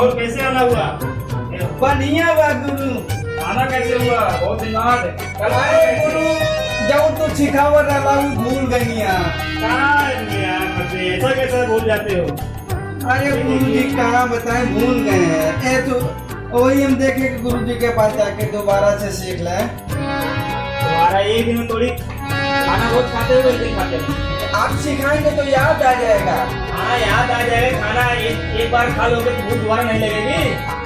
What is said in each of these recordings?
और कैसे आना हुआ? बढ़िया बा गुरु। आना कैसे हुआ? बहुत दिन बाद कल आए अरे कैसे? गुरु जब तो सिखावत रहा भूल गईया। ऐसा कैसे भूल जाते हो? अरे गुरु जी कहाँ बताएं भूल गए हैं। ए तो वही हम देखे कि गुरु जी के पास जाके दोबारा से सीख ले। तुम्हारा एक दिन में थोड़ी खाना रोज खाते हो, एक दिन खाते हो? आप सिखाएंगे तो याद आ जाएगा। हाँ याद आ जाएगा। खाना एक बार खा लोगे तो भूख दोबारा नहीं लगेगी।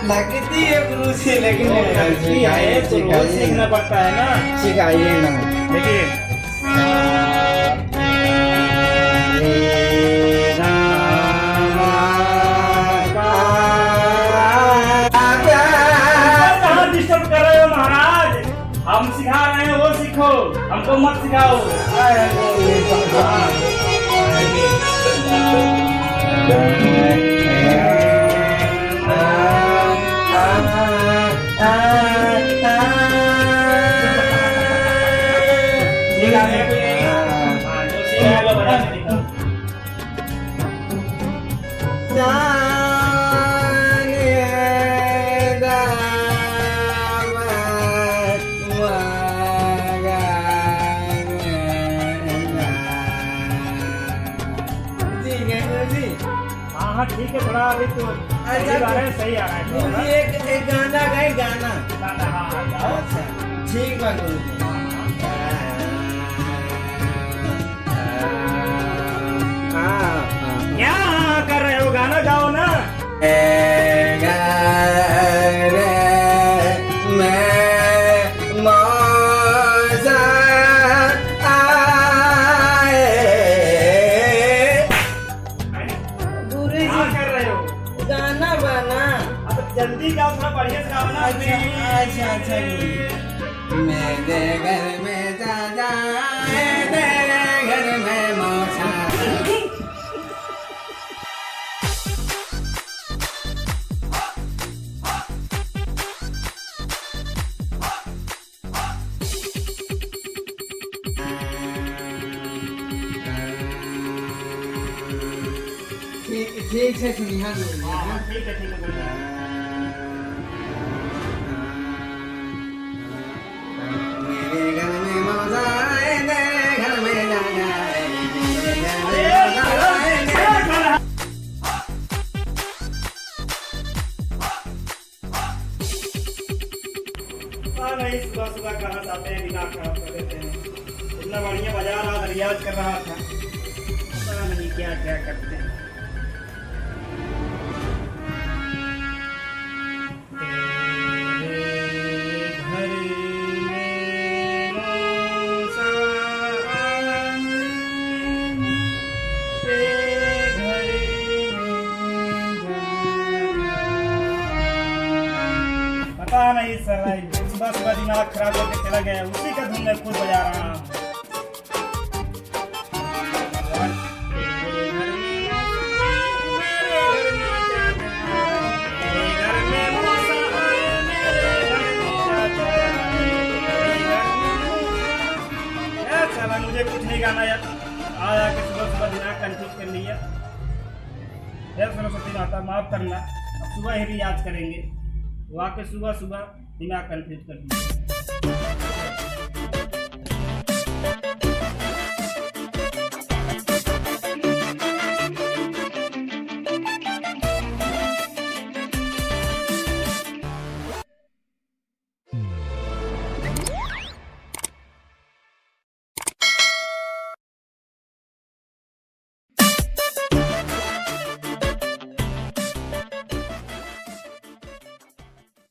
लगती है गुरु जी लेकिन लगती है तो रोज सीखना पड़ता है ना। सिखाइए ना। देखिए कहाँ डिस्टर्ब कर रहे हो महाराज? हम सिखा रहे हैं वो सीखो, हमको मत सिखाओ। हाँ ठीक है, थोड़ा अभी तो अच्छा, सही आ रहा है गुरु जी एक गाना गाए गाना। हाँ, अच्छा ठीक है गुरु जी। क्या कर रहे हो? गाना गाओ ना। गाना बना। अब जल्दी गाओ, थोड़ा बढ़िया से गाओ ना। अच्छा अच्छा मेरे घर में जा तेरे घर में मौसा। ठीक से सुनिए। हाँ ठीक है बोलिए। मेरे घर में मौसा है, तेरे घर में जा जाए, मेरे घर में मौसा है, तेरे- नहीं, सुबह सुबह कहाँ जाते हैं, दिमाग खराब कर देते हैं। इतना बढ़िया बजा रहा था, रियाज कर रहा था, पता नहीं क्या क्या करते हैं। पता नहीं सर, सुबह सुबह दिमाग खराब करके चला गया, उसी का धुन मैं खुद बजा रहा हूँ। मुझे कुछ नहीं गाना यार, आया कि सुबह सुबह दिमाग कंफ्यूज कर लिया। यार सरस्वती माता माफ करना, अब सुबह ही रियाज करेंगे। वाकई सुबह सुबह दिमाग कंफ्यूज कर दिया।